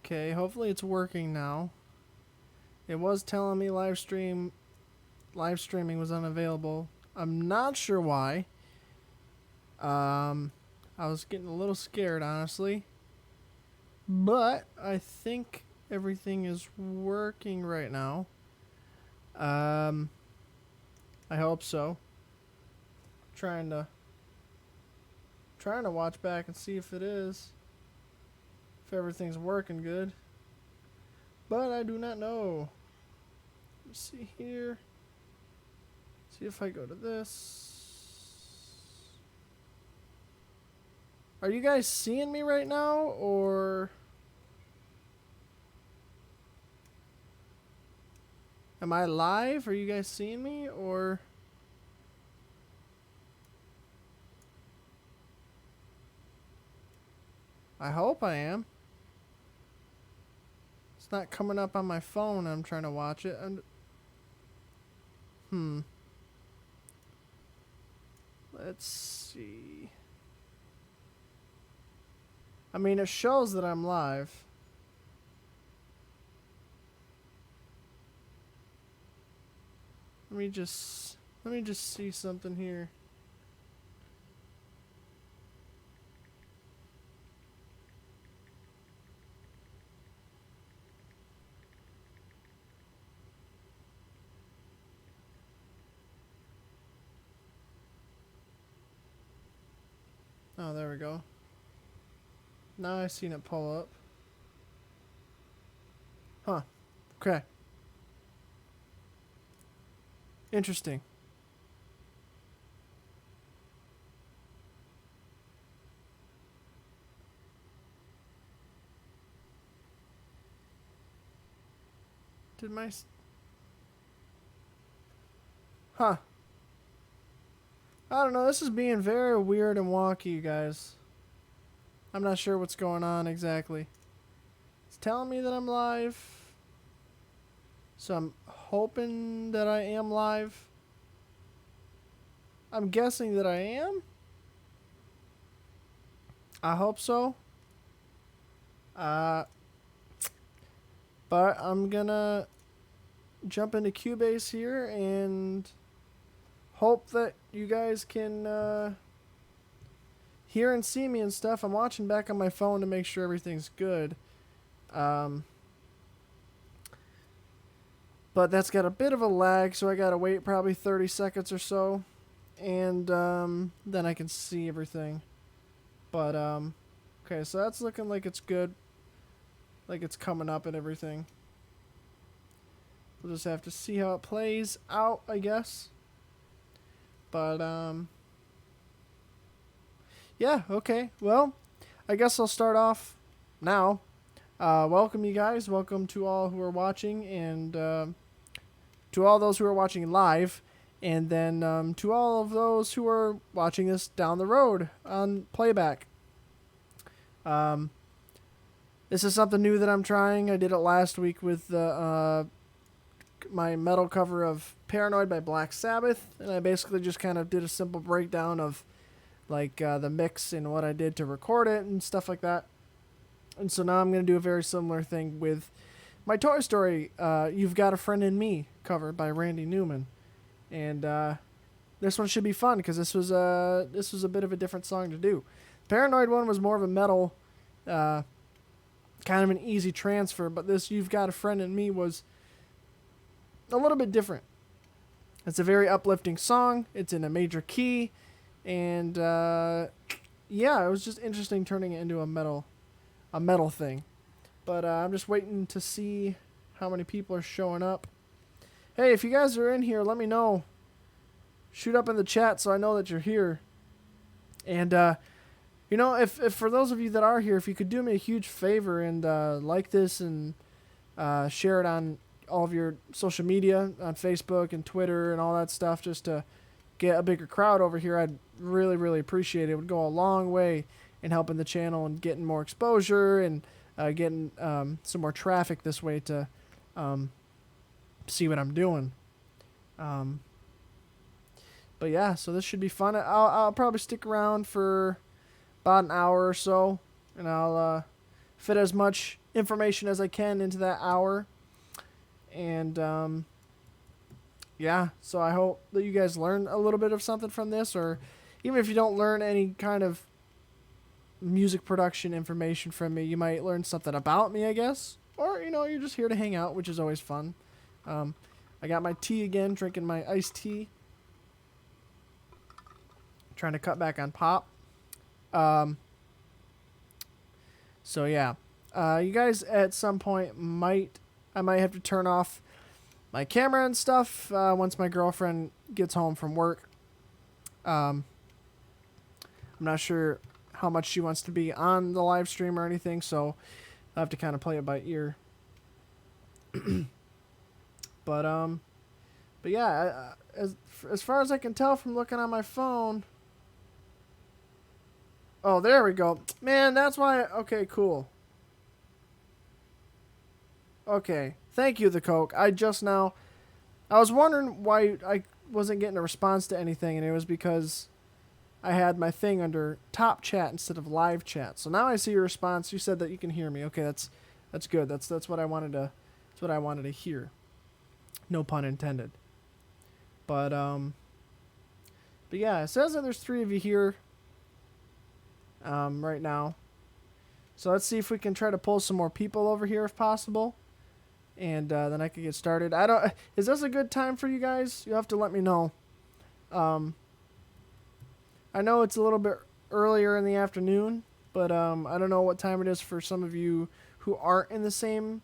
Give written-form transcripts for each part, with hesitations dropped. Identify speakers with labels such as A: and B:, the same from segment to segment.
A: Okay, hopefully it's working now. It was telling me live streaming was unavailable. I'm not sure why. Um, I was getting a little scared, honestly. But I think everything is working right now. Um, I hope so. Trying to trying to watch back and see if it is. If everything's working good. But I do not know. Let's see here. See if I go to this. Are you guys seeing me right now, or am I live? Are you guys seeing me, or I hope I am. It's not coming up on my phone. I'm trying to watch it. Hmm. Let's see. I mean, it shows that I'm live. Let me just see something here. Oh, there we go. Now I seen it pull up. Huh. Okay. Interesting. Did my... Huh. I don't know. This is being very weird and wonky, you guys. I'm not sure what's going on exactly. It's telling me that I'm live. So I'm hoping that I am live. I'm guessing that I am. I hope so. Uh, but I'm gonna jump into Cubase here and hope that you guys can hear and see me and stuff. I'm watching back on my phone to make sure everything's good. But that's got a bit of a lag, so I gotta wait probably 30 seconds or so. And then I can see everything. But, okay, so that's looking like it's good. Like it's coming up and everything. We'll just have to see how it plays out, I guess. But, yeah, okay. Well, I guess I'll start off now. Welcome, you guys. Welcome to all who are watching, and to all those who are watching live, and then to all of those who are watching this down the road on playback. This is something new that I'm trying. I did it last week with my metal cover of Paranoid by Black Sabbath, and I basically just kind of did a simple breakdown of like the mix and what I did to record it and stuff like that. And so now I'm going to do a very similar thing with my Toy Story You've Got a Friend in Me cover by Randy Newman. And this one should be fun because this was a bit of a different song to do. Paranoid one was more of a metal, kind of an easy transfer, but this You've Got a Friend in Me was a little bit different. It's a very uplifting song. It's in a major key, and yeah, it was just interesting turning it into a metal thing. But I'm just waiting to see how many people are showing up. Hey, if you guys are in here, let me know. Shoot up in the chat so I know that you're here. And if for those of you that are here, if you could do me a huge favor and like this and share it on all of your social media, on Facebook and Twitter and all that stuff, just to get a bigger crowd over here, I'd really, really appreciate it. It would go a long way in helping the channel and getting more exposure and getting some more traffic this way to see what I'm doing. But yeah, so this should be fun. I'll probably stick around for about an hour or so, and I'll fit as much information as I can into that hour. And yeah, so I hope that you guys learn a little bit of something from this, or even if you don't learn any kind of music production information from me, you might learn something about me, I guess. Or, you're just here to hang out, which is always fun. I got my tea again, drinking my iced tea. Trying to cut back on pop. So yeah. You guys at some point I might have to turn off my camera and stuff once my girlfriend gets home from work. I'm not sure how much she wants to be on the live stream or anything, so I have to kind of play it by ear. But yeah, as far as I can tell from looking on my phone. Oh, there we go. Man, that's why. Okay, cool. Okay, thank you, the Coke. I was wondering why I wasn't getting a response to anything, and it was because I had my thing under top chat instead of live chat. So now I see your response. You said that you can hear me. Okay, that's good. That's what I wanted to. That's what I wanted to hear. No pun intended. But yeah, it says that there's 3 of you here. Right now. So let's see if we can try to pull some more people over here if possible. And then I can get started. Is this a good time for you guys? You'll have to let me know. I know it's a little bit earlier in the afternoon, but I don't know what time it is for some of you who aren't in the same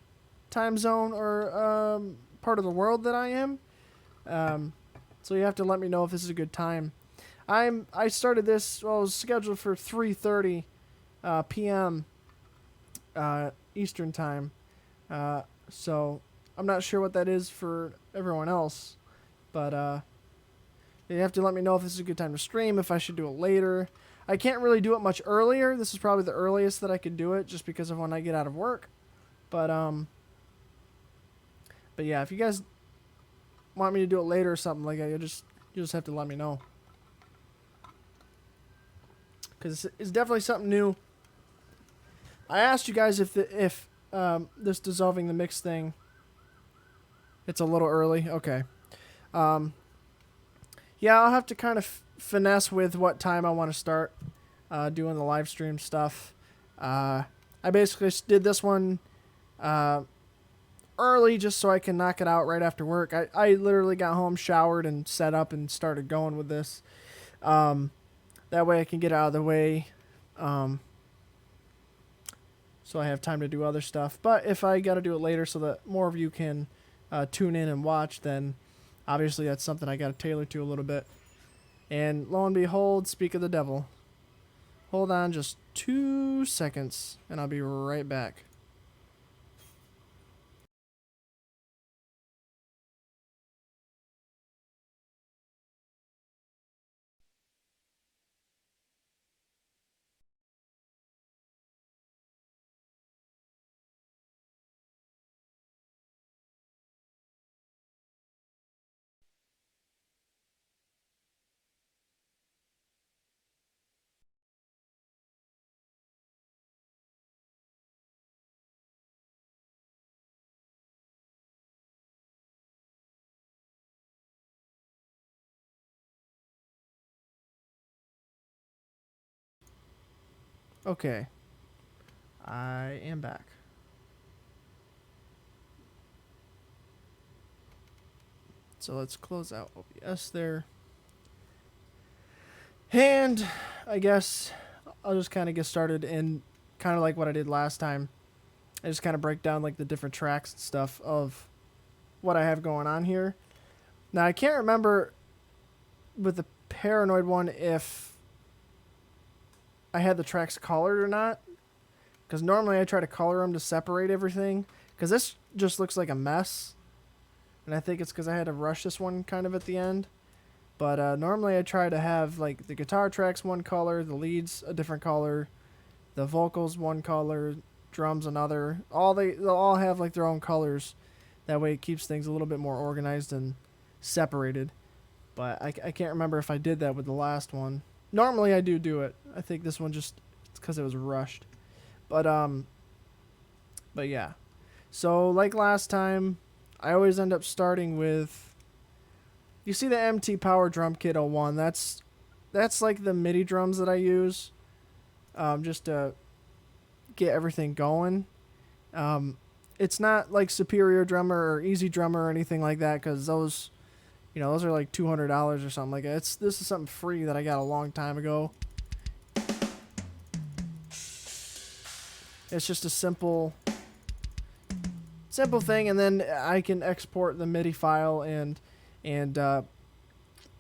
A: time zone or part of the world that I am. So you have to let me know if this is a good time. I started this. Well, it was scheduled for 3:30 p.m. Eastern time. So I'm not sure what that is for everyone else, but you have to let me know if this is a good time to stream. If I should do it later. I can't really do it much earlier. This is probably the earliest that I could do it, just because of when I get out of work. But yeah, if you guys want me to do it later or something like that, you just have to let me know. Because it's definitely something new. I asked you guys if this dissolving the mix thing. It's a little early. Okay. Yeah, I'll have to kind of finesse with what time I want to start doing the live stream stuff. I basically did this one early just so I can knock it out right after work. I literally got home, showered, and set up and started going with this. That way I can get out of the way, so I have time to do other stuff. But if I got to do it later so that more of you can tune in and watch, then obviously that's something I got to tailor to a little bit. And lo and behold, speak of the devil. Hold on just 2 seconds, and I'll be right back. Okay. I am back. So let's close out OBS there. And I guess I'll just kind of get started in kind of like what I did last time. I just kind of break down like the different tracks and stuff of what I have going on here. Now I can't remember with the Paranoid one if I had the tracks colored or not. Because normally I try to color them to separate everything. Because this just looks like a mess. And I think it's because I had to rush this one kind of at the end. But normally I try to have like the guitar tracks one color, the leads a different color, the vocals one color, drums another. They'll all have like their own colors. That way it keeps things a little bit more organized and separated. But I can't remember if I did that with the last one. Normally I do it. I think this one just, it's because it was rushed. But But yeah. So like last time, I always end up starting with, you see the MT Power Drum Kit 01. That's like the MIDI drums that I use, just to get everything going. Um, it's not like Superior Drummer or Easy Drummer or anything like that, because those are like $200 or something like that. This is something free that I got a long time ago. It's just a simple thing, and then I can export the MIDI file and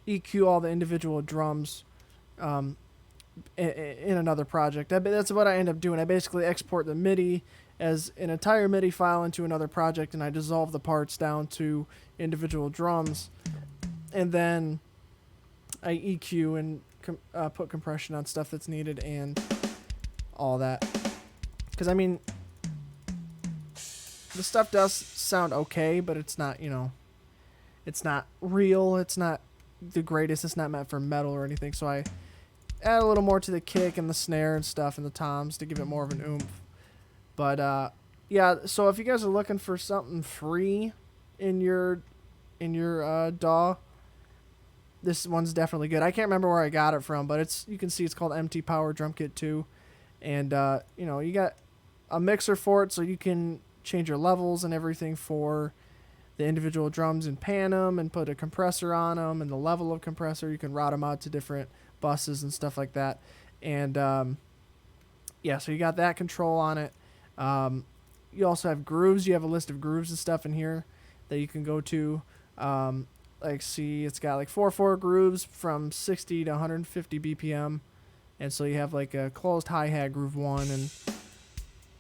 A: EQ all the individual drums in another project. That's what I end up doing. I basically export the MIDI as an entire MIDI file into another project, and I dissolve the parts down to individual drums, and then I EQ and put compression on stuff that's needed and all that. Because, I mean, the stuff does sound okay, but it's not, it's not real. It's not the greatest. It's not meant for metal or anything. So I add a little more to the kick and the snare and stuff and the toms to give it more of an oomph. But, yeah, so if you guys are looking for something free in your DAW, this one's definitely good. I can't remember where I got it from, but you can see it's called MT Power Drum Kit 2. And, you got a mixer for it, so you can change your levels and everything for the individual drums and pan them and put a compressor on them and the level of compressor. You can route them out to different buses and stuff like that. And, yeah, so you got that control on it. You also have grooves. You have a list of grooves and stuff in here that you can go to. See, it's got like 4/4 grooves from 60 to 150 BPM. And so you have like a closed hi-hat groove 1, and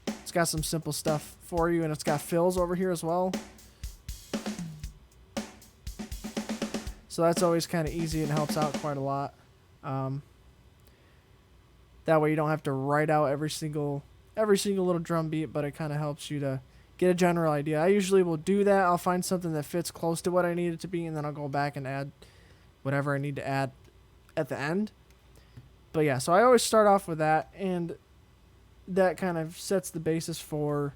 A: it's got some simple stuff for you, and it's got fills over here as well. So that's always kind of easy and helps out quite a lot. That way you don't have to write out every single little drum beat, but it kind of helps you to get a general idea. I usually will do that. I'll find something that fits close to what I need it to be, and then I'll go back and add whatever I need to add at the end. But yeah, so I always start off with that, and that kind of sets the basis for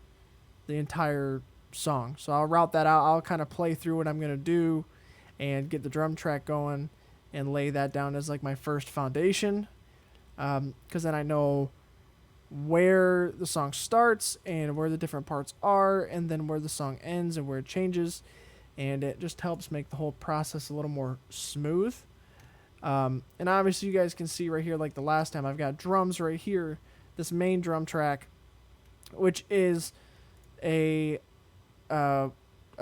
A: the entire song. So I'll route that out. I'll kind of play through what I'm going to do and get the drum track going and lay that down as like my first foundation, because then I know where the song starts and where the different parts are, and then where the song ends and where it changes, and it just helps make the whole process a little more smooth. And obviously you guys can see right here, like the last time, I've got drums right here, this main drum track, which is I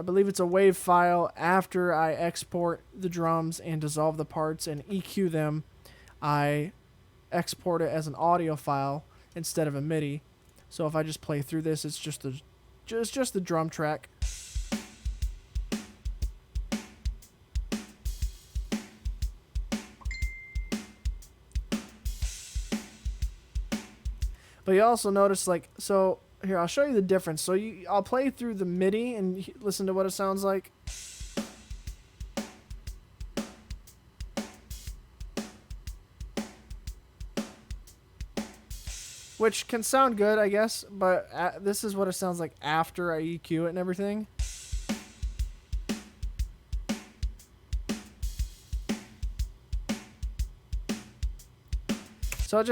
A: believe it's a WAV file. After I export the drums and dissolve the parts and EQ them, I export it as an audio file instead of a MIDI. So if I just play through this, it's just the drum track. But you also notice, like, so here, I'll show you the difference. So I'll play through the MIDI and listen to what it sounds like. Which can sound good, I guess, but this is what it sounds like after I EQ it and everything. So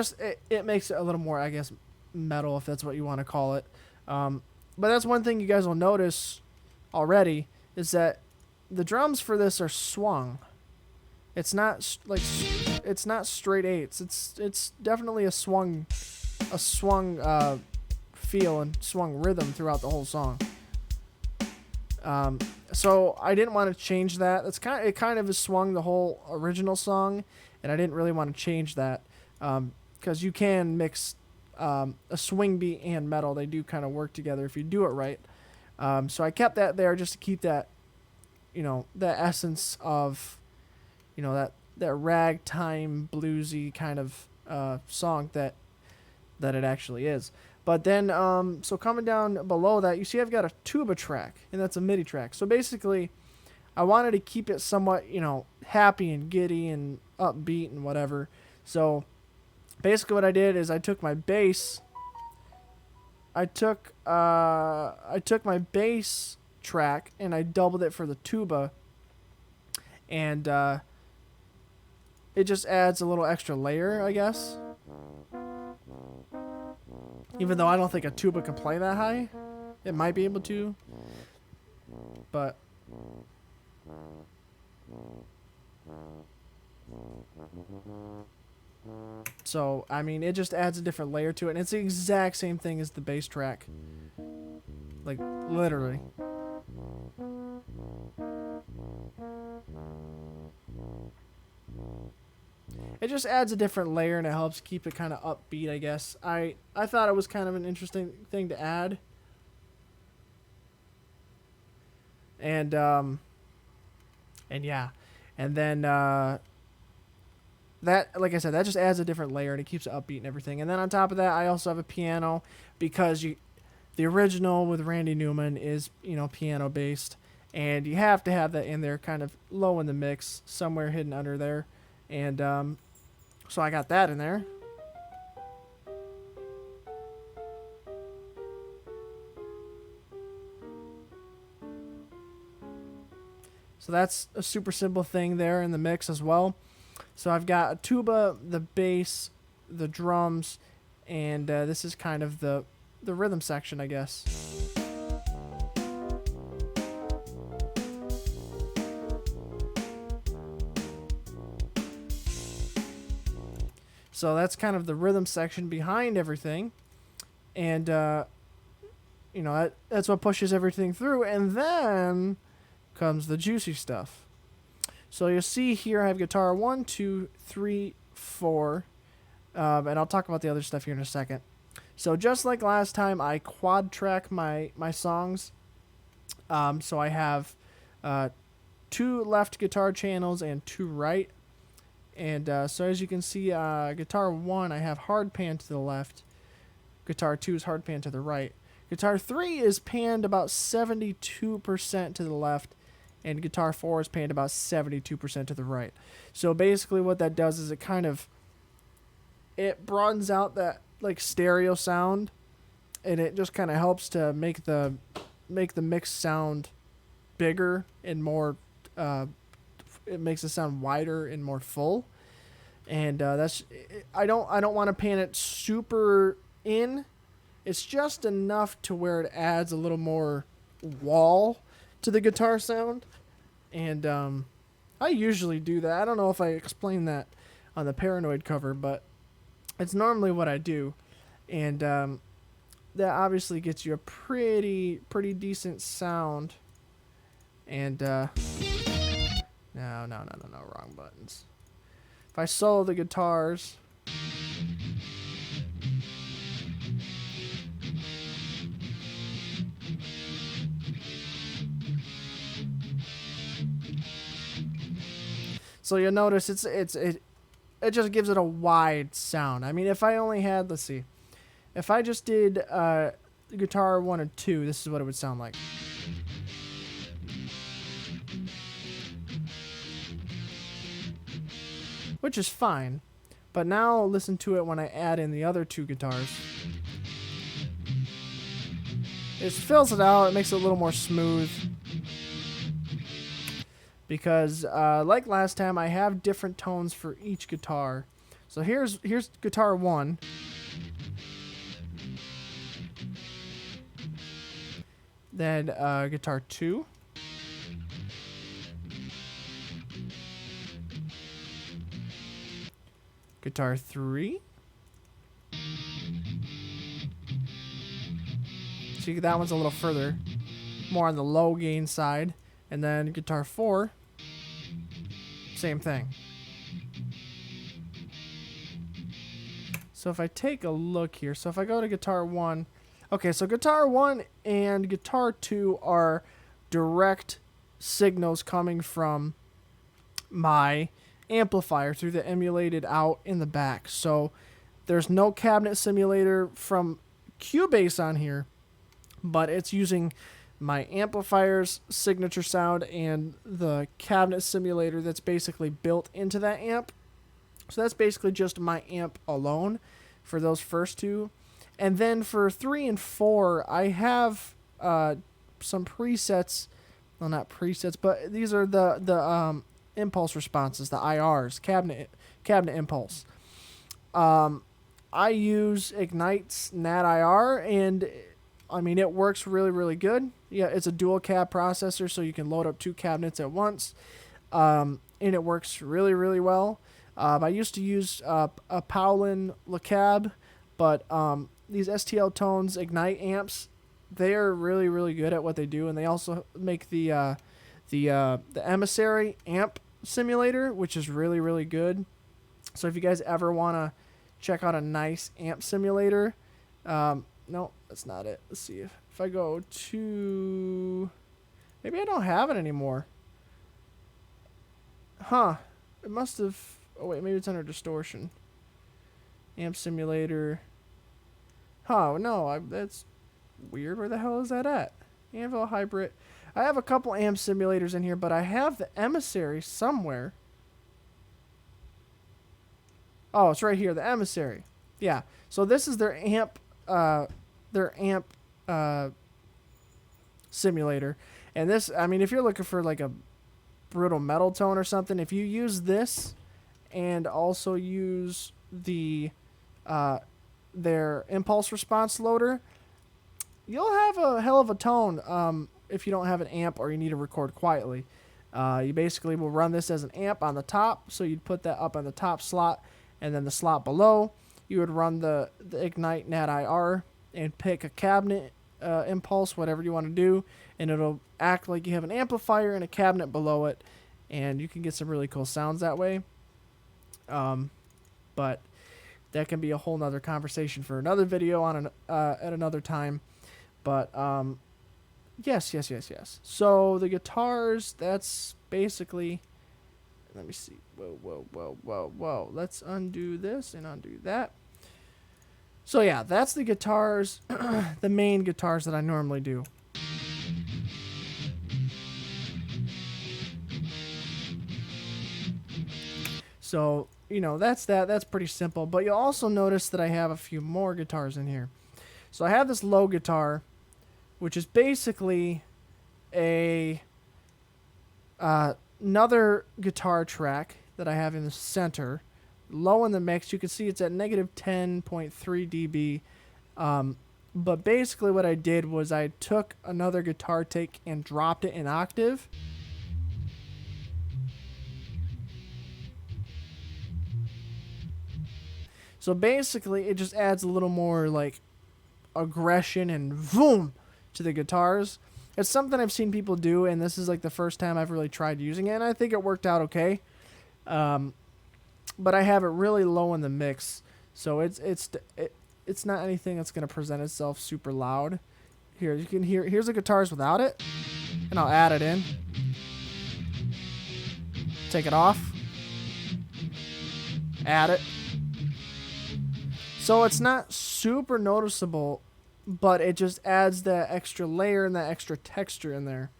A: it makes it a little more, I guess, metal, if that's what you want to call it. But that's one thing you guys will notice already, is that the drums for this are swung. It's not straight eights. It's definitely a swung feel and swung rhythm throughout the whole song. So I didn't want to change that. It kind of is swung the whole original song, and I didn't really want to change that. Because you can mix a swing beat and metal. They do kind of work together if you do it right. So I kept that there just to keep that, that essence of, that ragtime bluesy kind of song that it actually is. But then, so coming down below that, you see I've got a tuba track, and that's a MIDI track. So basically, I wanted to keep it somewhat, happy and giddy and upbeat and whatever. So basically what I did is I took my bass I took my bass track and I doubled it for the tuba, and it just adds a little extra layer, I guess. Even though I don't think a tuba can play that high, it might be able to, but so I mean, it just adds a different layer to it, and it's the exact same thing as the bass track, like literally. It just adds a different layer and it helps keep it kind of upbeat, I guess. I thought it was kind of an interesting thing to add. And yeah. And then that, like I said, that just adds a different layer and it keeps it upbeat and everything. And then on top of that, I also have a piano because the original with Randy Newman is, piano based, and you have to have that in there kind of low in the mix, somewhere hidden under there. And so I got that in there. So that's a super simple thing there in the mix as well. So I've got a tuba, the bass, the drums, and this is kind of the rhythm section, I guess. So that's kind of the rhythm section behind everything. And, that's what pushes everything through. And then comes the juicy stuff. So you'll see here I have guitar 1, 2, 3, 4. And I'll talk about the other stuff here in a second. So just like last time, I quad track my songs. So I have 2 left guitar channels and 2 right. And so as you can see, guitar 1, I have hard pan to the left. Guitar 2 is hard pan to the right. Guitar 3 is panned about 72% to the left. And guitar 4 is panned about 72% to the right. So basically what that does is it broadens out that like stereo sound. And it just kind of helps to make the mix sound bigger and more it makes it sound wider and more full, and that's I don't want to pan it super in. It's just enough to where it adds a little more wall to the guitar sound, and I usually do that. I don't know if I explained that on the Paranoid cover, but it's normally what I do, and that obviously gets you a pretty decent sound, and No, wrong buttons. If I solo the guitars, so you'll notice it just gives it a wide sound. I mean, if I only had, let's see, if I just did guitar 1 and 2, this is what it would sound like. Which is fine, but now listen to it when I add in the other 2 guitars. It fills it out, it makes it a little more smooth. Because, like last time, I have different tones for each guitar. So here's guitar 1. Then guitar 2. Guitar 3. See, that one's a little further, more on the low gain side. And then guitar 4, same thing. So if I take a look here, so if I go to guitar 1, okay, so guitar 1 and guitar 2 are direct signals coming from my amplifier through the emulated out in the back. So there's no cabinet simulator from Cubase on here, but it's using my amplifier's signature sound and the cabinet simulator that's basically built into that amp. So that's basically just my amp alone for those first 2. And then for 3 and 4, I have some presets. Well, not presets, but these are the impulse responses, the IRs, cabinet impulse. I use Ignite's NAT IR, and I mean, it works really, really good. Yeah, it's a dual cab processor, so you can load up 2 cabinets at once, and it works really, really well. I used to use a Powlin LeCab, but these STL Tones Ignite amps, they are really, really good at what they do, and they also make the Emissary amp simulator, which is really, really good. So if you guys ever want to check out a nice amp simulator, no, that's not it. Let's see if I go to, maybe I don't have it anymore. Huh? It must have. Oh wait, maybe it's under distortion. Amp simulator. Oh no, that's weird. Where the hell is that at? Anvil hybrid. I have a couple amp simulators in here, but I have the Emissary somewhere. Oh, it's right here, the Emissary. Yeah. So this is their amp simulator. And this, I mean, if you're looking for like a brutal metal tone or something, if you use this and also use the their impulse response loader, you'll have a hell of a tone if you don't have an amp or you need to record quietly. You basically will run this as an amp on the top, so you'd put that up on the top slot, and then the slot below, you would run the Ignite NAT IR and pick a cabinet impulse, whatever you want to do, and it'll act like you have an amplifier and a cabinet below it, and you can get some really cool sounds that way. But that can be a whole nother conversation for another video on at another time. But yes. So the guitars, that's basically. Let me see. Whoa. Let's undo this and undo that. So yeah, that's the guitars, the main guitars that I normally do. So, you know, that's that. That's pretty simple. But you'll also notice that I have a few more guitars in here. So I have this low guitar, which is basically another guitar track that I have in the center, low in the mix. You can see it's at negative 10.3 dB. But basically what I did was I took another guitar take and dropped it an octave. So basically it just adds a little more like aggression and boom to the guitars. It's something I've seen people do, and this is like the first time I've really tried using it, and I think it worked out okay. But I have it really low in the mix, so it's not anything that's going to present itself super loud. Here, you can hear, here's the guitars without it, and I'll add it in. Take it off. Add it. So it's not super noticeable, but it just adds that extra layer and that extra texture in there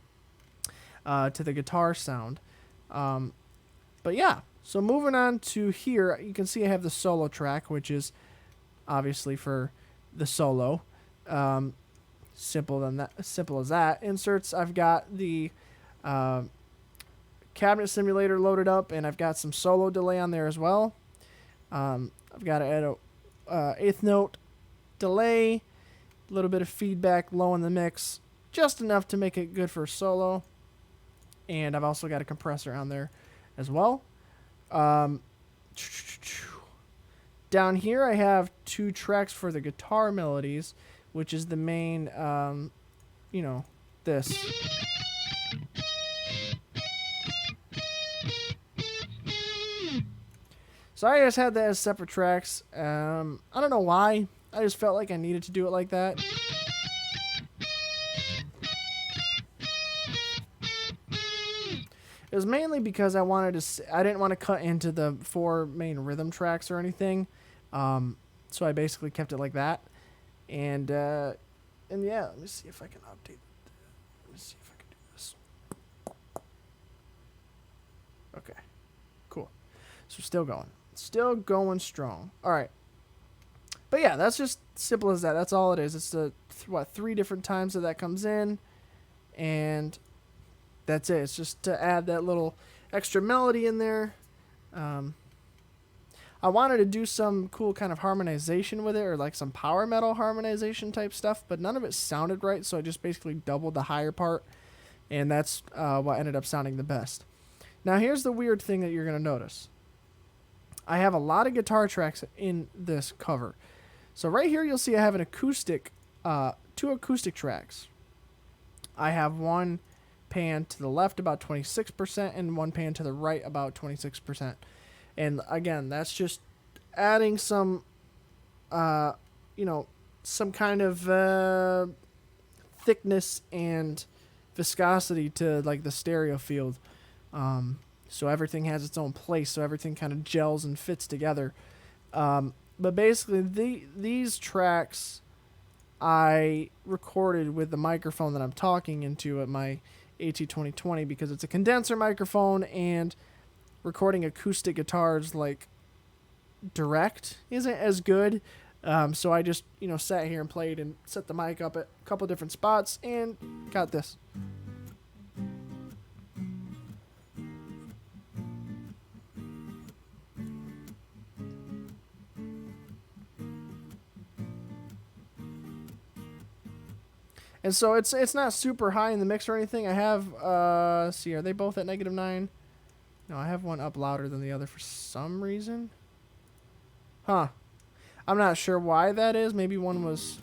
A: to the guitar sound. But yeah, so moving on to here, you can see I have the solo track, which is obviously for the solo. Simple as that. Inserts, I've got the cabinet simulator loaded up, and I've got some solo delay on there as well. I've got to add a eighth note delay, a little bit of feedback low in the mix, just enough to make it good for solo. And I've also got a compressor on there as well. Down here I have 2 tracks for the guitar melodies, which is the main, you know, this. So I just had that as separate tracks. I don't know why. I just felt like I needed to do it like that. It was mainly because I didn't want to cut into the 4 main rhythm tracks or anything. So I basically kept it like that. And yeah, let me see if I can update. Let me see if I can do this. Okay, cool. So still going strong. All right. But yeah, that's just simple as that. That's all it is. It's the three different times that comes in, and that's it. It's just to add that little extra melody in there. Um, I wanted to do some cool kind of harmonization with it, or like some power metal harmonization type stuff, but none of it sounded right, so I just basically doubled the higher part, and that's what ended up sounding the best. Now here's the weird thing that you're going to notice. I have a lot of guitar tracks in this cover. So right here you'll see I have an acoustic, two acoustic tracks. I have one pan to the left about 26% and one pan to the right about 26%. And again, that's just adding some, some kind of thickness and viscosity to like the stereo field. So everything has its own place, so everything kind of gels and fits together. But basically, these tracks I recorded with the microphone that I'm talking into at my AT2020 because it's a condenser microphone, and recording acoustic guitars like direct isn't as good. So I just sat here and played and set the mic up at a couple different spots and got this. And so it's not super high in the mix or anything. I have let's see, are they both at -9? No, I have one up louder than the other for some reason. Huh. I'm not sure why that is. Maybe one was...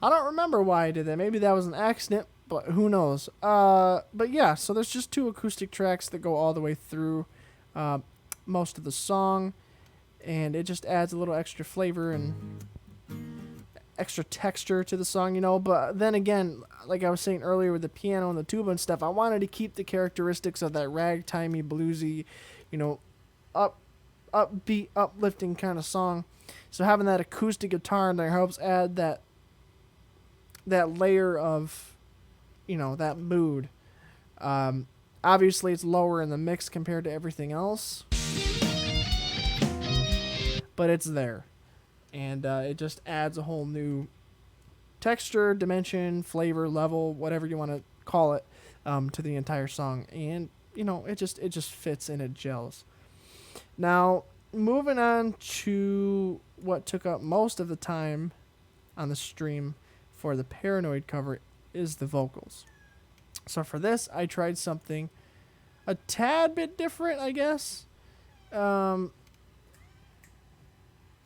A: I don't remember why I did that. Maybe that was an accident, but who knows. But yeah, so there's just two acoustic tracks that go all the way through most of the song, and it just adds a little extra flavor and extra texture to the song, But then again, like I was saying earlier with the piano and the tuba and stuff, I wanted to keep the characteristics of that ragtimey, bluesy, upbeat, uplifting kind of song. So having that acoustic guitar in there helps add that layer of, that mood. Obviously, it's lower in the mix compared to everything else, but it's there. And it just adds a whole new texture, dimension, flavor, level, whatever you want to call it, to the entire song. And, it just fits and it gels. Now, moving on to what took up most of the time on the stream for the Paranoid cover is the vocals. So for this, I tried something a tad bit different, I guess.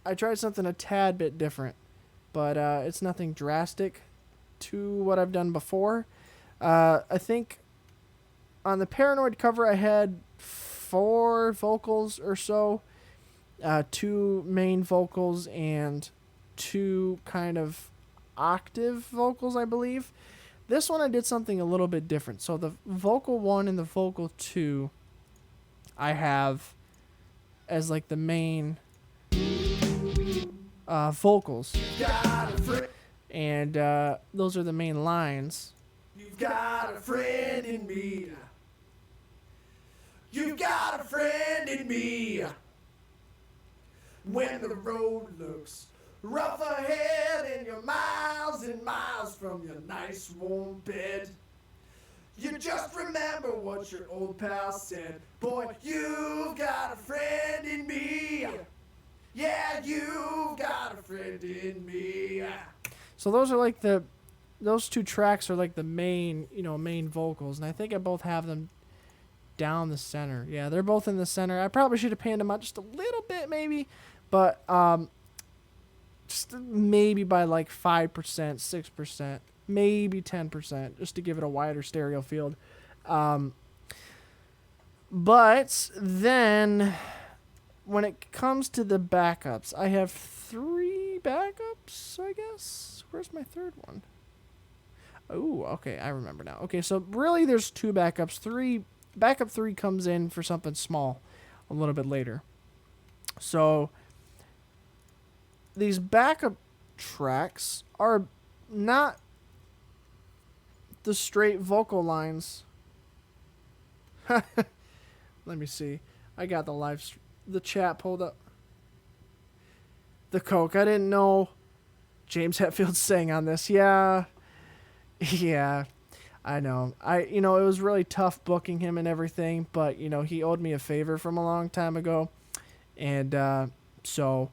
A: I tried something a tad bit different, but it's nothing drastic to what I've done before. I think on the Paranoid cover I had 4 vocals or so, 2 main vocals and 2 kind of octave vocals, I believe. This one I did something a little bit different. So the vocal 1 and the vocal 2 I have as like the main vocals, and those are the main lines. You've got a friend in me. You've got a friend in me. When the road looks rough ahead and you're miles and miles from your nice warm bed, you just remember what your old pal said. Boy, you've got a friend in me. Yeah, you've got a friend in me. So those are like those 2 tracks are like the main vocals, and I think I both have them down the center. Yeah, they're both in the center. I probably should have panned them out just a little bit maybe, but just maybe by like 5%, 6%, maybe 10%, just to give it a wider stereo field. But then when it comes to the backups, I have 3 backups, I guess. Where's my third one? Oh, okay, I remember now. Okay, so really there's 2 backups. Backup 3 comes in for something small a little bit later. So these backup tracks are not the straight vocal lines Let me see. I got the chat pulled up. The Coke. I didn't know James Hetfield sang on this. Yeah. Yeah. I know. It was really tough booking him and everything, but, he owed me a favor from a long time ago. And, so.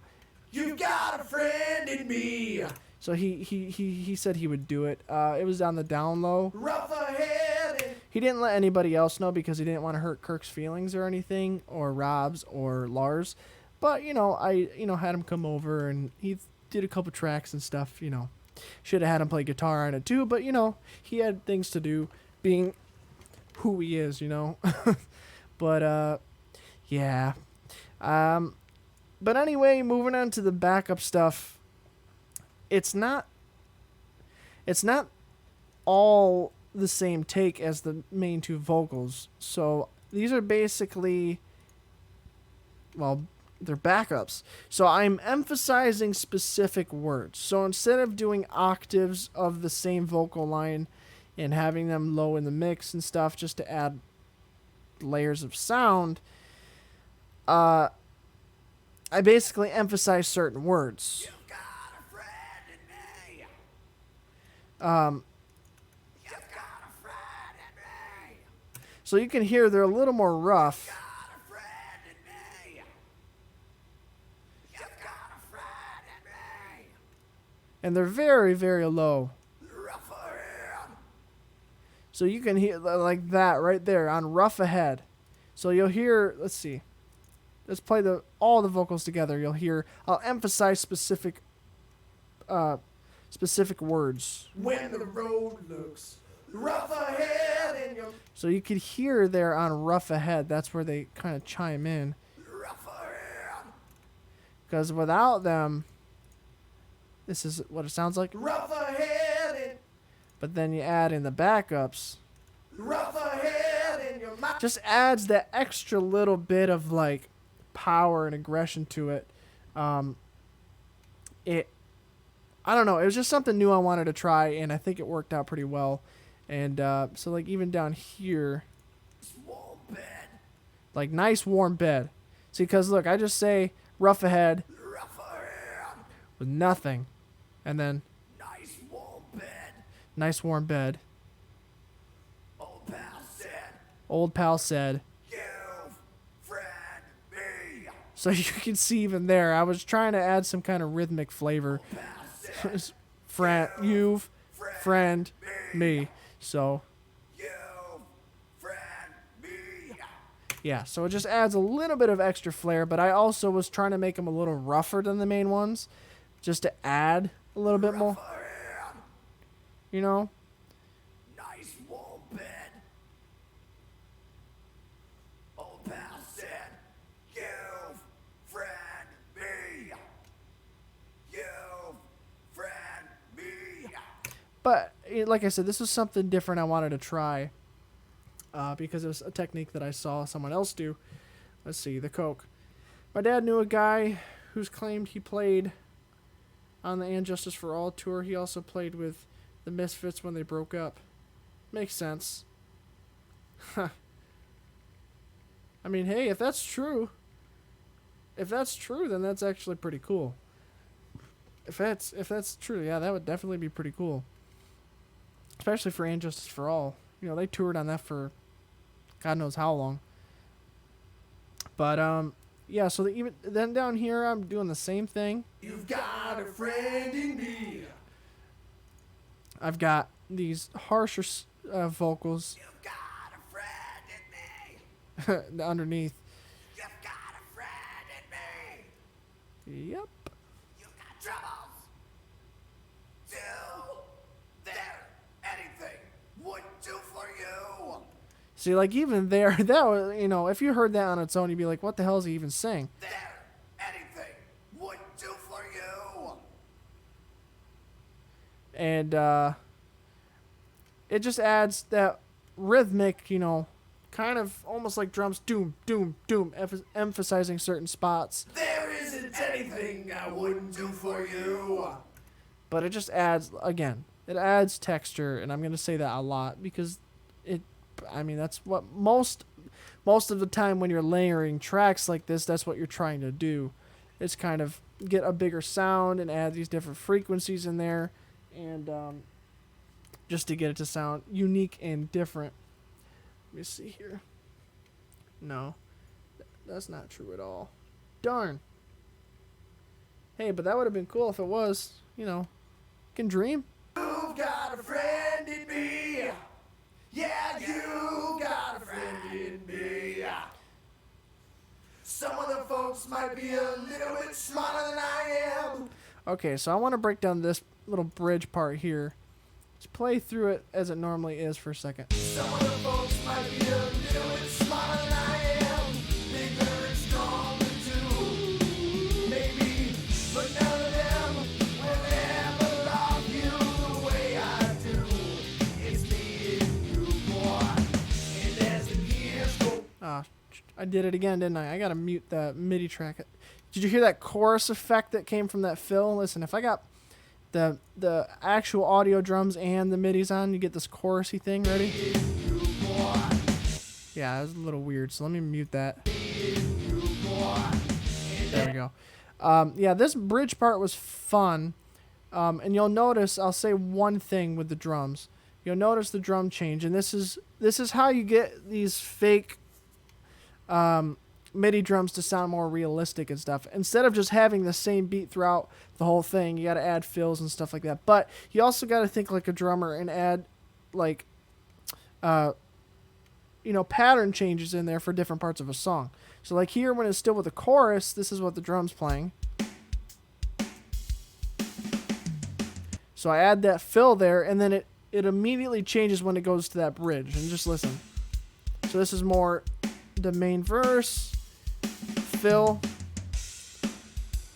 A: You've got a friend in me. So he said he would do it. It was on the down low. Rough ahead. He didn't let anybody else know because he didn't want to hurt Kirk's feelings or anything, or Rob's or Lars. But, I had him come over and he did a couple tracks and stuff, Should have had him play guitar on it too, but, he had things to do, being who he is, But, yeah. But anyway, moving on to the backup stuff. It's not all the same take as the main two vocals. So these are basically, well, they're backups. So I'm emphasizing specific words. So instead of doing octaves of the same vocal line and having them low in the mix and stuff just to add layers of sound, I basically emphasize certain words. You've got a friend in me. You've got a friend in me. So you can hear they're a little more rough. You've got a friend in me. You've got a friend in me. And they're very, very low. Rough ahead. So you can hear like that right there on Rough Ahead. So you'll hear, let's see. Let's play all the vocals together. You'll hear, I'll emphasize specific words. When the road looks rough ahead. So you could hear there on Rough Ahead, that's where they kind of chime in. Rough ahead. Because without them, this is what it sounds like. Rough ahead. But then you add in the backups. Rough ahead in your mind. Just adds that extra little bit of like power and aggression to it. I don't know, it was just something new I wanted to try, and I think it worked out pretty well. And so like even down here, warm bed. Like nice warm bed. See, because look, I just say rough ahead with nothing, and then nice warm bed. Old pal said so you can see even there, I was trying to add some kind of rhythmic flavor. You've friend me. So yeah, so it just adds a little bit of extra flair, but I also was trying to make them a little rougher than the main ones, just to add a little bit more. Nice warm bed. Old pal said, you've friend me. You've friend me. But like I said, this was something different I wanted to try. Because it was a technique that I saw someone else do. Let's see, the Coke. My dad knew a guy who's claimed he played on the And Justice for All tour. He also played with the Misfits when they broke up. Makes sense. I mean, hey, if that's true, then that's actually pretty cool. If that's true, yeah, that would definitely be pretty cool. Especially for And Justice for All. They toured on that for God knows how long. But yeah, so then down here I'm doing the same thing. You've got a friend in me. I've got these harsher vocals. You've got a friend in me. Underneath. You've got a friend in me. Yep. You've got troubles. Anything would do for you. See, like even there, that was, if you heard that on its own, you'd be like, what the hell is he even saying? Anything would do for you. And it just adds that rhythmic, kind of almost like drums, doom, doom, doom, emphasizing certain spots. There isn't anything I wouldn't do for you. But it just adds, again, it adds texture, and I'm going to say that a lot because that's what most most of the time when you're layering tracks like this, that's what you're trying to do. It's kind of get a bigger sound and add these different frequencies in there, and just to get it to sound unique and different. Let me see here. No, that's not true at all. Darn. Hey, but that would have been cool if it was. You know, can dream. You've got a friend in me. Yeah, you got a friend in me. Some of the folks might be a little bit smarter than I am. Okay, so I want to break down this little bridge part here. Just play through it as it normally is for a second. Some of the folks might be a little bit smarter than I am. Bigger and stronger too. Maybe, but none of them will ever love you the way I do. It's me and you, boy. And as the years go... I did it again, didn't I? I gotta mute the MIDI track. Did you hear that chorus effect that came from that fill? Listen, if I got the actual audio drums and the MIDIs on, you get this chorusy thing. Ready? Yeah, it was a little weird, so let me mute that. There we go. Yeah, this bridge part was fun. And you'll notice, I'll say one thing with the drums. You'll notice the drum change, and this is how you get these fake MIDI drums to sound more realistic and stuff. Instead of just having the same beat throughout the whole thing, you got to add fills and stuff like that. But you also got to think like a drummer and add like pattern changes in there for different parts of a song. So like here, when it's still with the chorus, this is what the drum's playing. So I add that fill there, and then it immediately changes when it goes to that bridge. And just listen. So this is more the main verse, fill.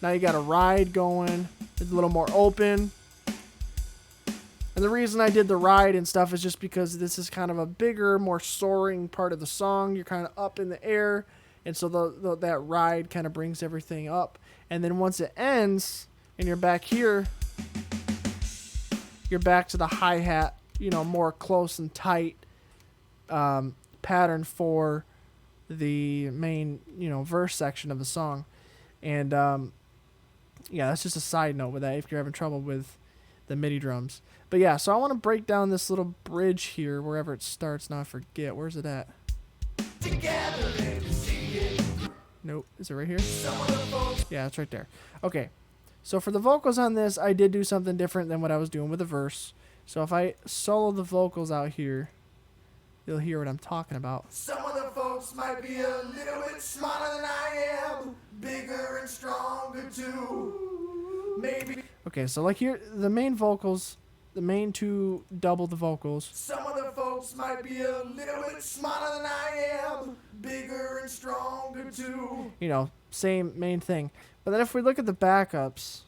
A: Now you got a ride going. It's a little more open. And the reason I did the ride and stuff is just because this is kind of a bigger, more soaring part of the song. You're kind of up in the air. And so that ride kind of brings everything up. And then once it ends and you're back here, you're back to the hi-hat, more close and tight pattern for the main, verse section of the song. And yeah, that's just a side note with that if you're having trouble with the MIDI drums. But yeah, so I want to break down this little bridge here wherever it starts. Now I forget. Where's it at? Nope. Is it right here? Yeah, it's right there. Okay. So for the vocals on this, I did do something different than what I was doing with the verse. So if I solo the vocals out here, you'll hear what I'm talking about. Some of the folks might be a little bit smarter than I am. Bigger and stronger too. Maybe. Okay, so like here, the main vocals, the main two double the vocals. Some of the folks might be a little bit smarter than I am. Bigger and stronger too. Same main thing. But then if we look at the backups,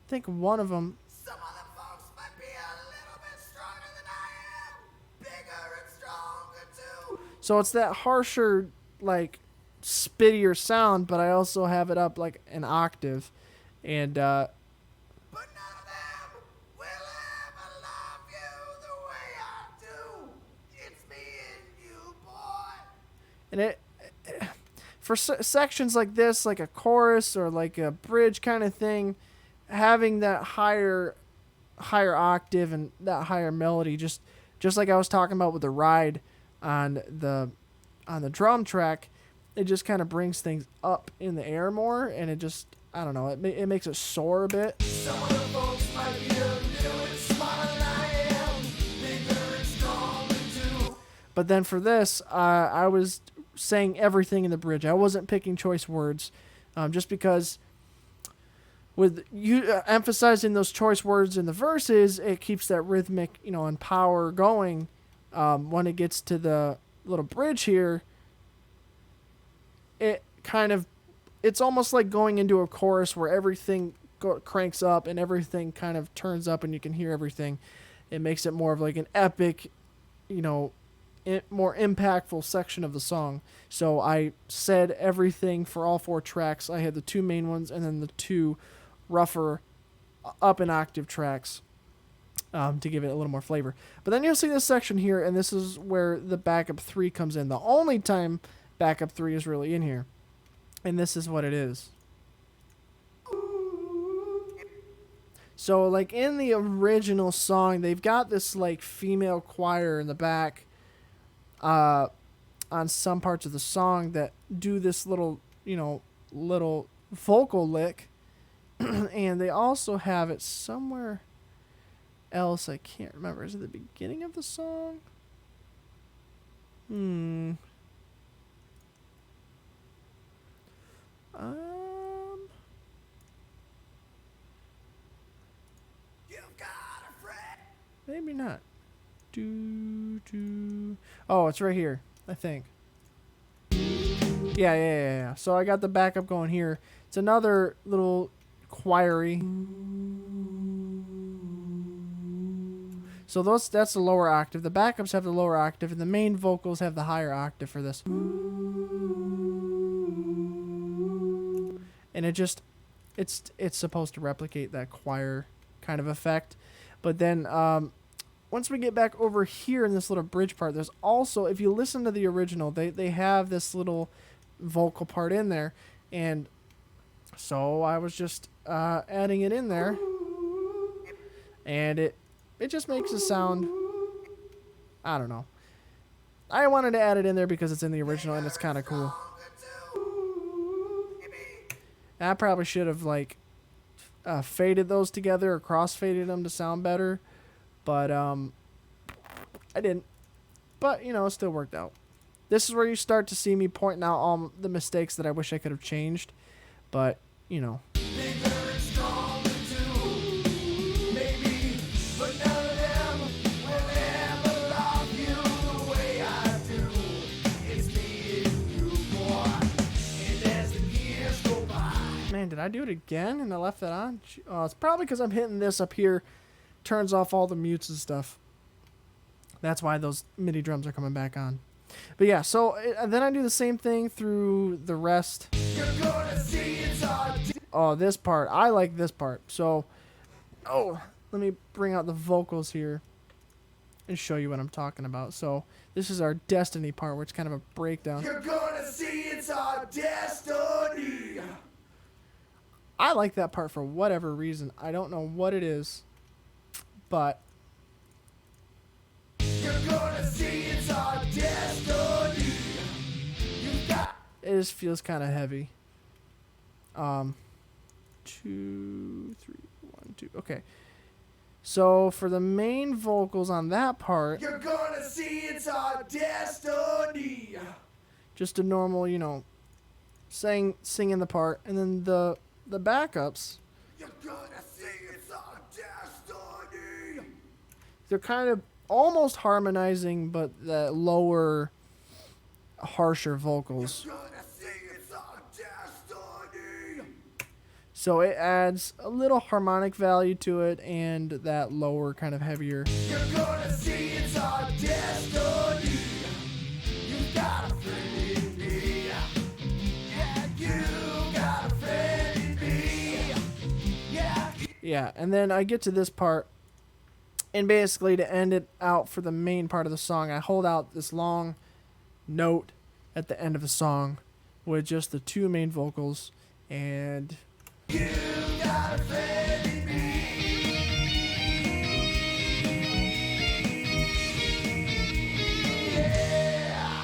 A: I think one of them... Some of the folks might be a little bit stronger than I am. Bigger and stronger too. So it's that harsher, like, spittier sound, but I also have it up like an octave. And, but none of them will ever love you the way I do. It's me and you, boy. And it for sections like this, like a chorus or like a bridge kind of thing, having that higher octave and that higher melody, just like I was talking about with the ride on the drum track, it just kind of brings things up in the air more, and it just, I don't know, it makes it soar a bit. Some of the folks might be a little bit smarter than I am, bigger and stronger too. But then for this, I was saying everything in the bridge. I wasn't picking choice words, just because with you emphasizing those choice words in the verses, it keeps that rhythmic, and power going. When it gets to the little bridge here, it's almost like going into a chorus where everything cranks up and everything kind of turns up and you can hear everything. It makes it more of like an epic, more impactful section of the song. So I said everything for all four tracks. I had the two main ones and then the two rougher up an octave tracks. to give it a little more flavor. But then you'll see this section here, and this is where the backup 3 comes in. The only time backup 3 is really in here. And this is what it is. So, like, in the original song, they've got this, like, female choir in the back on some parts of the song that do this little, you know, little vocal lick. And they also have it somewhere else. I can't remember. Is it the beginning of the song? Maybe not. Oh, it's right here, I think. Yeah. So I got the backup going here. It's another little choiry. So that's the lower octave. The backups have the lower octave, and the main vocals have the higher octave for this. And it's supposed to replicate that choir kind of effect. But then once we get back over here in this little bridge part, there's also, if you listen to the original, they have this little vocal part in there. And so I was just adding it in there. And it just makes it sound, I don't know. I wanted to add it in there because it's in the original and it's kind of cool. I probably should have, like, faded those together or cross-faded them to sound better. But I didn't. But, you know, it still worked out. This is where you start to see me pointing out all the mistakes that I wish I could have changed. But, you know. Man, did I do it again and I left that on? Oh, it's probably because I'm hitting this up here. Turns off all the mutes and stuff. That's why those MIDI drums are coming back on. But yeah, so then I do the same thing through the rest. Oh, this part. I like this part. So, let me bring out the vocals here and show you what I'm talking about. So, this is our Destiny part, where it's kind of a breakdown. You're gonna see it's our destiny. I like that part for whatever reason. I don't know what it is, but you're gonna see it's our destiny. It just feels kind of heavy. 2, 3, 1, 2. Okay. So for the main vocals on that part, you're gonna see it's our destiny. Just a normal, you know, singing the part, and then the backups. You're gonna see it's our destiny. They're kind of almost harmonizing, but the lower, harsher vocals. You're gonna see it's our destiny. So it adds a little harmonic value to it, and that lower kind of heavier. You're gonna see it's our destiny. You got a friend in me. Yeah, you got a friend in me. Yeah, and then I get to this part, and basically to end it out for the main part of the song, I hold out this long note at the end of the song with just the 2 main vocals, and you got a friend in me. Yeah.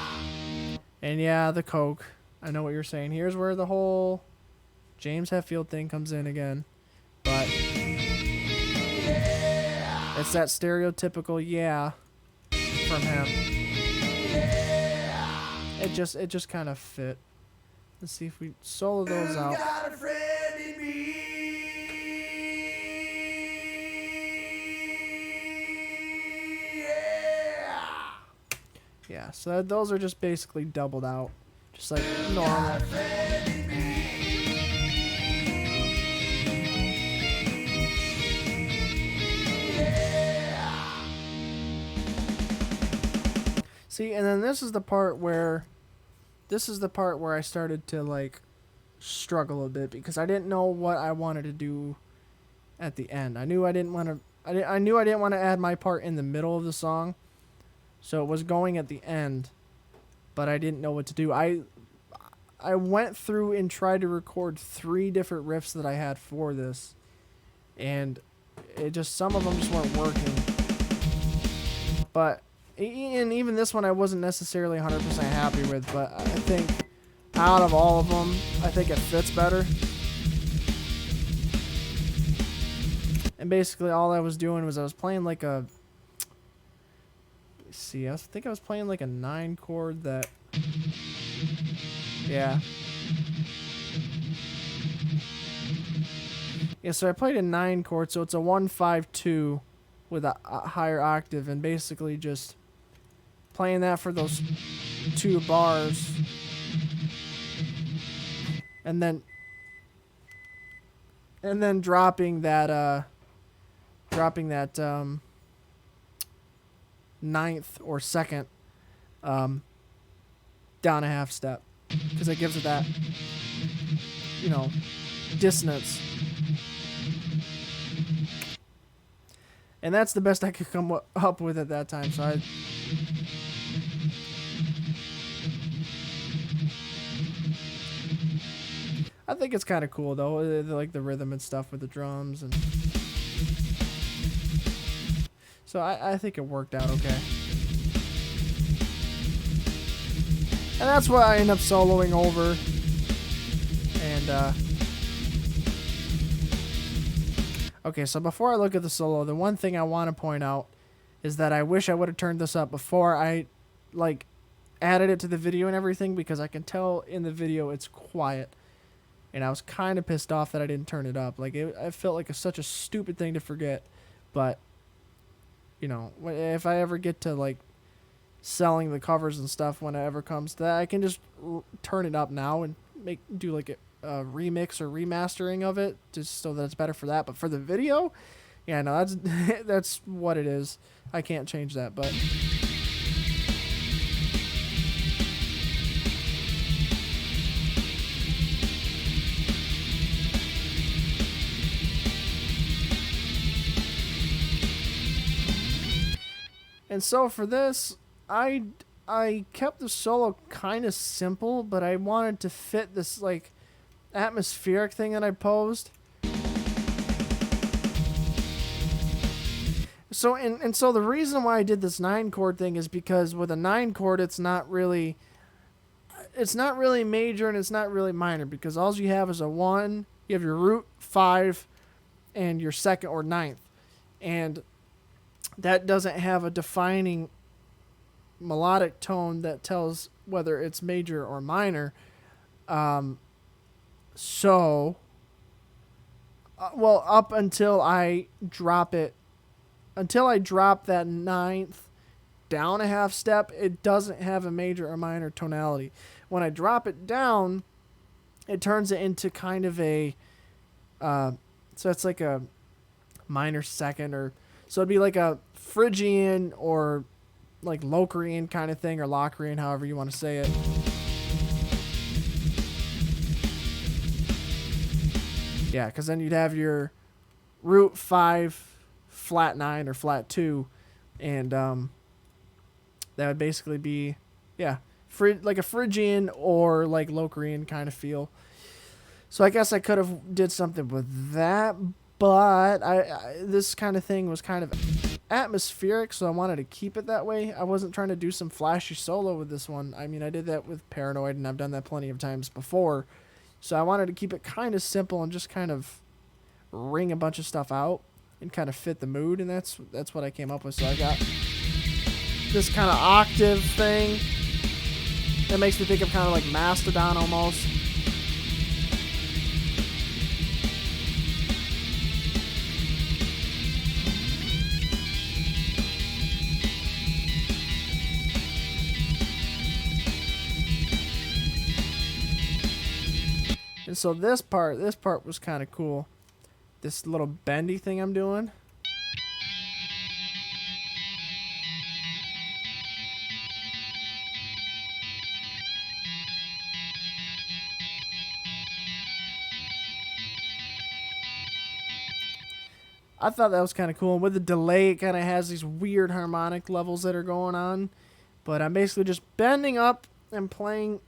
A: And yeah, the Coke. I know what you're saying. Here's where the whole James Hetfield thing comes in again. But it's that stereotypical yeah from him. It just kind of fit. Let's see if we solo those out. Got a friend in me. Yeah, so those are just basically doubled out, just like normal. See, and then this is the part where I started to, like, struggle a bit, because I didn't know what I wanted to do at the end. I knew I didn't want to, I knew I didn't want to add my part in the middle of the song, so it was going at the end, but I didn't know what to do. I went through and tried to record 3 different riffs that I had for this, and it just, some of them just weren't working. But and even this one I wasn't necessarily 100% happy with, but I think out of all of them, I think it fits better. And basically all I was doing was I was playing like a, let's see, I think I was playing like a 9 chord that, yeah. Yeah, so I played a 9 chord, so it's a 1-5-2 with a higher octave, and basically just playing that for those 2 bars, and then dropping that ninth or second down a half step, because it gives it that, you know, dissonance. And that's the best I could come up with at that time. So I think it's kind of cool though, like the rhythm and stuff with the drums, and so I think it worked out okay. And that's what I end up soloing over. And okay, so before I look at the solo, the one thing I want to point out is that I wish I would have turned this up before I like added it to the video and everything, because I can tell in the video it's quiet. And I was kind of pissed off that I didn't turn it up. Like, I felt like such a stupid thing to forget. But, you know, if I ever get to, like, selling the covers and stuff when it ever comes to that, I can just turn it up now and do, like, a remix or remastering of it, just so that it's better for that. But for the video, yeah, no, that's what it is. I can't change that, but... And so for this, I kept the solo kind of simple, but I wanted to fit this like atmospheric thing that I posed. So and so the reason why I did this 9 chord thing is because with a 9 chord it's not really major and it's not really minor, because all you have is a 1, you have your root 5 and your second or ninth. And that doesn't have a defining melodic tone that tells whether it's major or minor. So, well, up until I drop it, until I drop that ninth down a half step, it doesn't have a major or minor tonality. When I drop it down, it turns it into kind of a, so it's like a minor second, or so it'd be like a Phrygian or like Locrian kind of thing, or Locrian, however you want to say it. Yeah, because then you'd have your root 5, flat 9, or flat 2, and that would basically be, yeah, like a Phrygian or like Locrian kind of feel. So I guess I could have did something with that, but this kind of thing was kind of atmospheric, so I wanted to keep it that way. I wasn't trying to do some flashy solo with this one. I mean, I did that with Paranoid, and I've done that plenty of times before. So I wanted to keep it kind of simple and just kind of ring a bunch of stuff out and kind of fit the mood, and that's what I came up with. So I got this kind of octave thing that makes me think of kind of like Mastodon almost. And so this part was kind of cool. This little bendy thing I'm doing. I thought that was kind of cool. And with the delay, it kind of has these weird harmonic levels that are going on. But I'm basically just bending up and playing,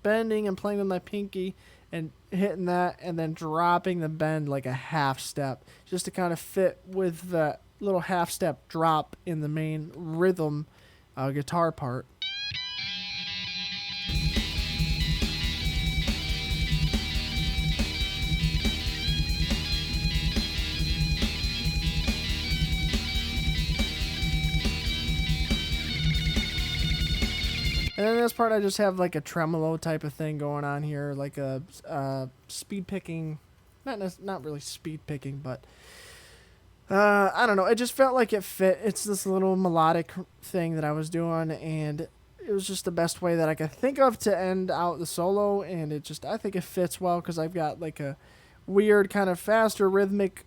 A: bending and playing with my pinky and hitting that and then dropping the bend like a half step just to kind of fit with the little half step drop in the main rhythm guitar part. And then this part, I just have like a tremolo type of thing going on here, like a speed picking, not really speed picking, but I don't know. It just felt like it fit. It's this little melodic thing that I was doing, and it was just the best way that I could think of to end out the solo. And I think it fits well because I've got like a weird kind of faster rhythmic,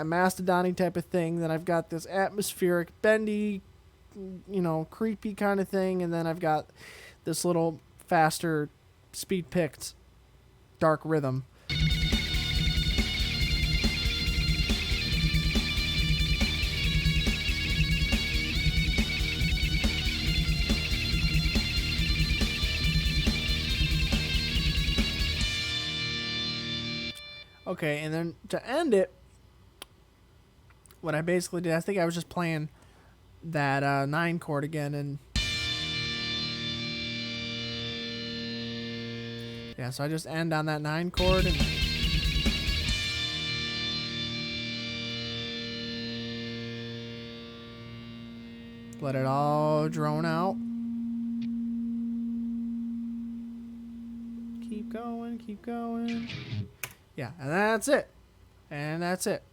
A: mastodon type of thing. Then I've got this atmospheric, bendy, creepy kind of thing, and then I've got this little faster, speed picked, dark rhythm. Okay, and then to end it, what I basically did, I think I was just playing that 9 chord again, and yeah, so I just end on that 9 chord and let it all drone out. Keep going, keep going. Yeah, and that's it. And that's it.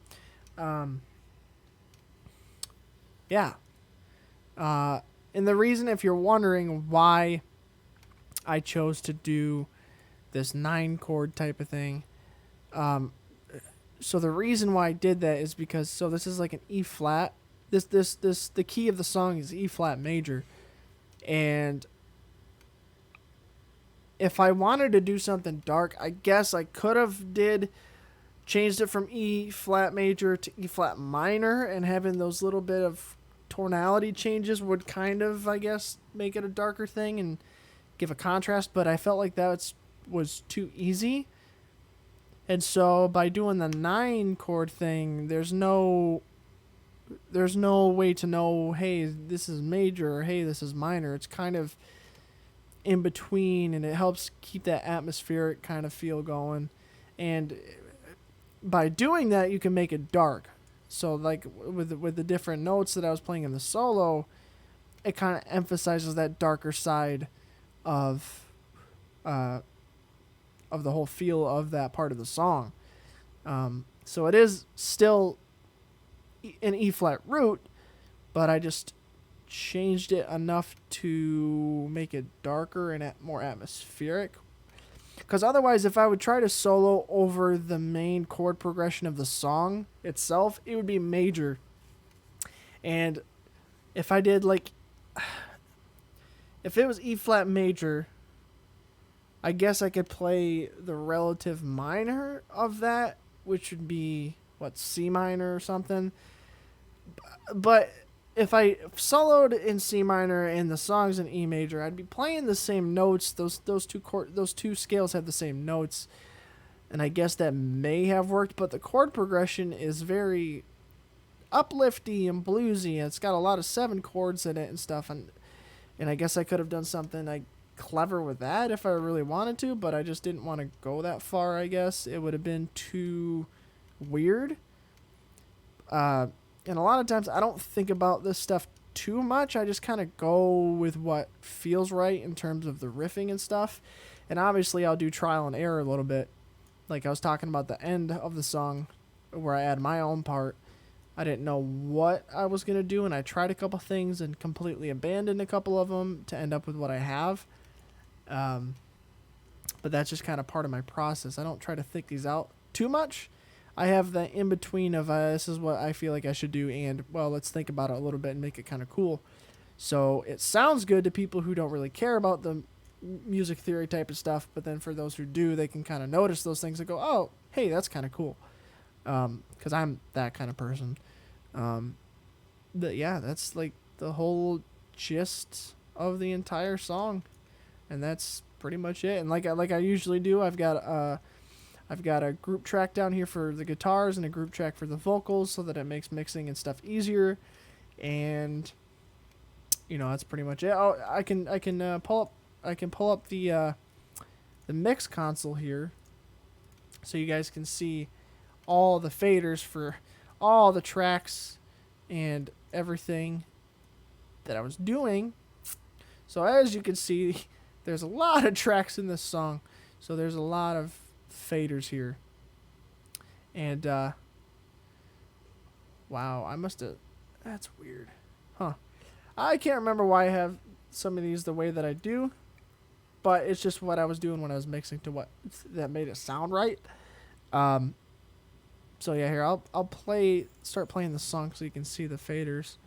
A: Yeah. And the reason, if you're wondering why I chose to do this 9 chord type of thing, so the reason why I did that is because, so this is like an E flat. The key of the song is E flat major. And if I wanted to do something dark, I guess I could have changed it from E flat major to E flat minor, and having those little bit of tonality changes would kind of, I guess, make it a darker thing and give a contrast, but I felt like that was too easy. And so by doing the 9 chord thing, there's no way to know, hey, this is major, or hey, this is minor. It's kind of in between, and it helps keep that atmospheric kind of feel going. And by doing that, you can make it dark. So like with the different notes that I was playing in the solo, it kind of emphasizes that darker side of the whole feel of that part of the song. So it is still an E flat root, but I just changed it enough to make it darker and more atmospheric. Because otherwise, if I would try to solo over the main chord progression of the song itself, it would be major. And if I did if it was E flat major, I guess I could play the relative minor of that, which would be, C minor or something. But if I soloed in C minor and the song's in E major, I'd be playing the same notes. Those two scales have the same notes, and I guess that may have worked. But the chord progression is very uplifty and bluesy, and it's got a lot of 7 chords in it and stuff. And I guess I could have done something clever with that if I really wanted to, but I just didn't want to go that far. I guess it would have been too weird. And a lot of times I don't think about this stuff too much. I just kind of go with what feels right in terms of the riffing and stuff. And obviously I'll do trial and error a little bit. Like I was talking about the end of the song where I add my own part. I didn't know what I was going to do, and I tried a couple things and completely abandoned a couple of them to end up with what I have. But that's just kind of part of my process. I don't try to think these out too much. I have the in-between of this is what I feel like I should do, and, well, let's think about it a little bit and make it kind of cool. So it sounds good to people who don't really care about the music theory type of stuff, but then for those who do, they can kind of notice those things and go, oh, hey, that's kind of cool. because I'm that kind of person. But yeah, that's like the whole gist of the entire song, and that's pretty much it. And like I usually do, I've got a group track down here for the guitars and a group track for the vocals, so that it makes mixing and stuff easier. And that's pretty much it. Oh, I can pull up the mix console here, so you guys can see all the faders for all the tracks and everything that I was doing. So as you can see, there's a lot of tracks in this song, so there's a lot of faders here. And wow, that's weird, huh? I can't remember why I have some of these the way that I do, but it's just what I was doing when I was mixing to what that made it sound right. So yeah, here I'll start playing the song so you can see the faders.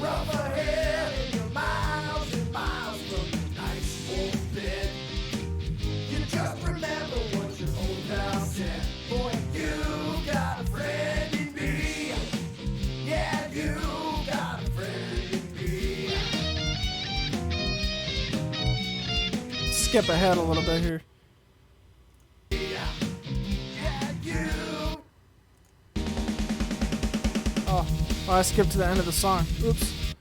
B: Rough ahead and you're miles and miles from the nice warm bed. You just remember what your old pal said. Boy, you got a friend in me. Yeah, you got a friend in me.
A: Skip ahead a little bit here. Oh, I skipped to the end of the song. Oops.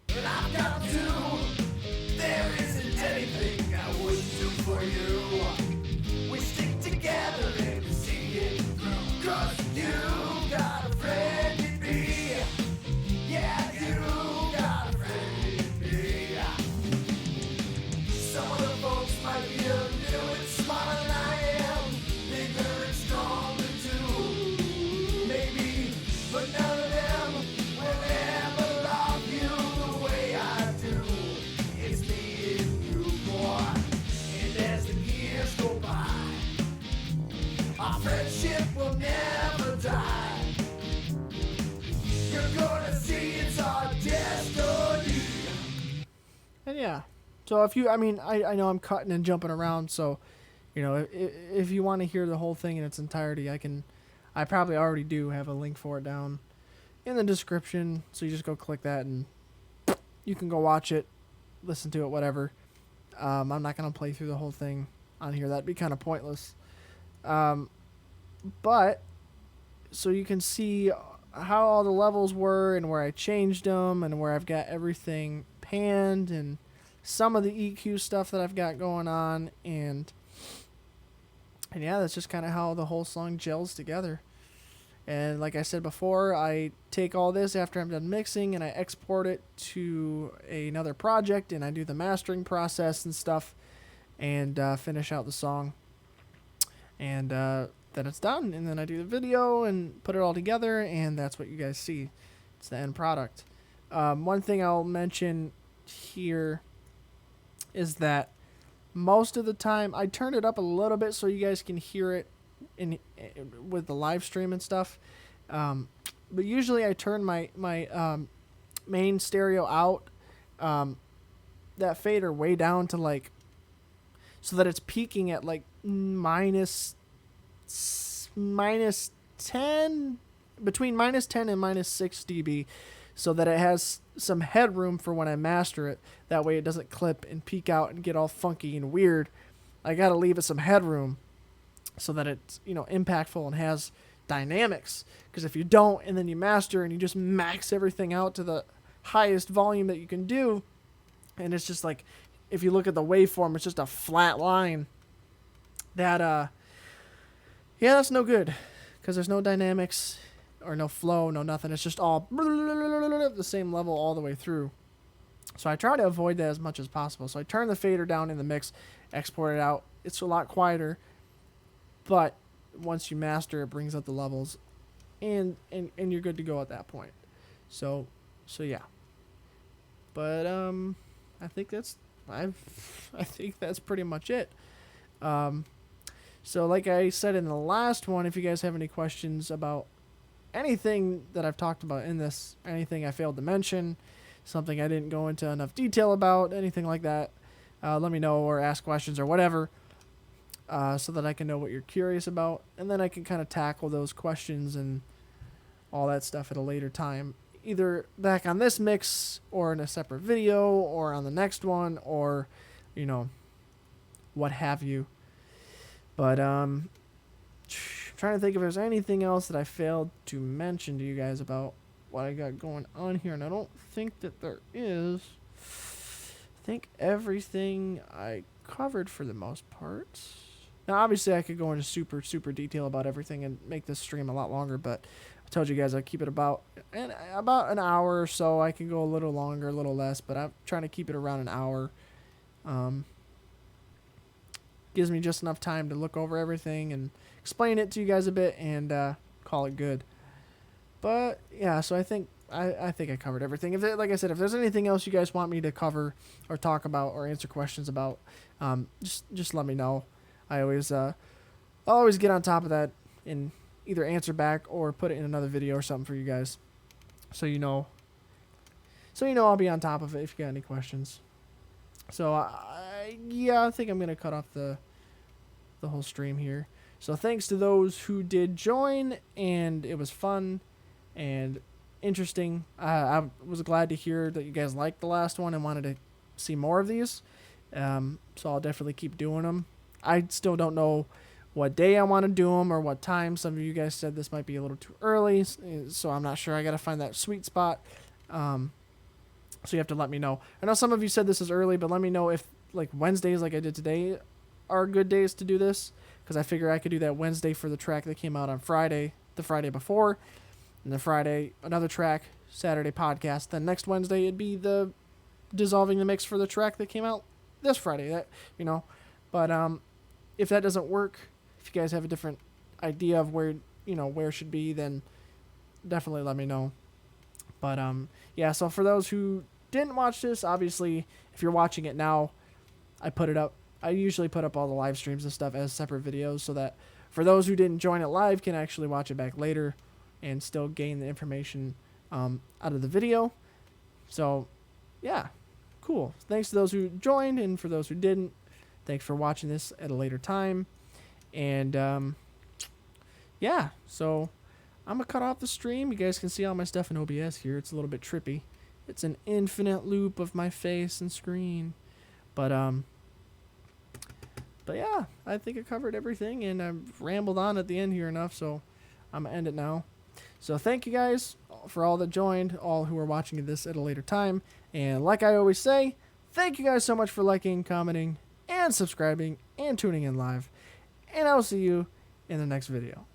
B: But I've got to. There isn't anything I wouldn't do for you. We stick together and see it through. 'Cause you got a friend in me. Yeah, you got a friend in me. Some of the folks might be a little bit smarter than I am. Bigger and stronger too. Maybe, but none of them will ever love you the way I do. It's me and you, boy. And as the years go by, our friendship will never die. You're gonna see it's our destiny.
A: And yeah, so I know I'm cutting and jumping around, so if you want to hear the whole thing in its entirety, I probably already do have a link for it down in the description, so you just go click that and you can go watch it, listen to it, whatever. I'm not gonna play through the whole thing on here; that'd be kind of pointless. But so you can see how all the levels were and where I changed them and where I've got everything panned and some of the EQ stuff that I've got going on, and yeah, that's just kind of how the whole song gels together. And like I said before, I take all this after I'm done mixing and I export it to another project, and I do the mastering process and stuff, and finish out the song. And then it's done, and then I do the video and put it all together, and that's what you guys see. It's the end product. One thing I'll mention here is that most of the time I turn it up a little bit so you guys can hear it with the live stream and stuff. But usually I turn my main stereo out, that fader way down to like, so that it's peaking at like minus 10, between minus 10 and minus 6 dB, so that it has some headroom for when I master it. That way it doesn't clip and peak out and get all funky and weird. I gotta leave it some headroom so that it's impactful and has dynamics. Because if you don't, and then you master and you just max everything out to the highest volume that you can do, and it's just like, if you look at the waveform, it's just a flat line. That that's no good, because there's no dynamics or no flow, no nothing. It's just all the same level all the way through. So I try to avoid that as much as possible. So I turn the fader down in the mix, export it out. It's a lot quieter, but once you master, it brings up the levels, and you're good to go at that point. So yeah. But I think that's pretty much it. So like I said in the last one, if you guys have any questions about anything that I've talked about in this, anything I failed to mention, something I didn't go into enough detail about, anything like that, let me know or ask questions or whatever, so that I can know what you're curious about, and then I can kind of tackle those questions and all that stuff at a later time, either back on this mix or in a separate video or on the next one, or what have you. But trying to think if there's anything else that I failed to mention to you guys about what I got going on here, and I don't think that there is. I think everything I covered for the most part. Now, obviously, I could go into super detail about everything and make this stream a lot longer, but I told you guys I'd keep it about an hour or so. I can go a little longer, a little less, but I'm trying to keep it around an hour. Gives me just enough time to look over everything and explain it to you guys a bit and call it good. But yeah, so I think I covered everything. Like I said, if there's anything else you guys want me to cover or talk about or answer questions about, just let me know. I always get on top of that and either answer back or put it in another video or something for you guys, so you know I'll be on top of it if you got any questions. So I think I'm gonna cut off the whole stream here. So thanks to those who did join, and it was fun and interesting. I was glad to hear that you guys liked the last one and wanted to see more of these. So I'll definitely keep doing them. I still don't know what day I want to do them or what time. Some of you guys said this might be a little too early, so I'm not sure. I got to find that sweet spot. So you have to let me know. I know some of you said this is early, but let me know if like Wednesdays like I did today are good days to do this, because I figure I could do that Wednesday for the track that came out on Friday, the Friday before, and the Friday another track, Saturday podcast. Then next Wednesday it'd be the dissolving the mix for the track that came out this Friday. But if that doesn't work, if you guys have a different idea of where it should be, then definitely let me know. But yeah, so for those who didn't watch this, obviously if you're watching it now, I put it up. I usually put up all the live streams and stuff as separate videos, so that for those who didn't join it live can actually watch it back later and still gain the information out of the video. So yeah, cool. Thanks to those who joined, and for those who didn't, thanks for watching this at a later time. And yeah, so I'm gonna cut off the stream. You guys can see all my stuff in OBS here. It's a little bit trippy. It's an infinite loop of my face and screen. But yeah, I think I covered everything, and I've rambled on at the end here enough, so I'm gonna end it now. So thank you guys for all that joined, all who are watching this at a later time. And like I always say, thank you guys so much for liking, commenting, and subscribing, and tuning in live. And I will see you in the next video.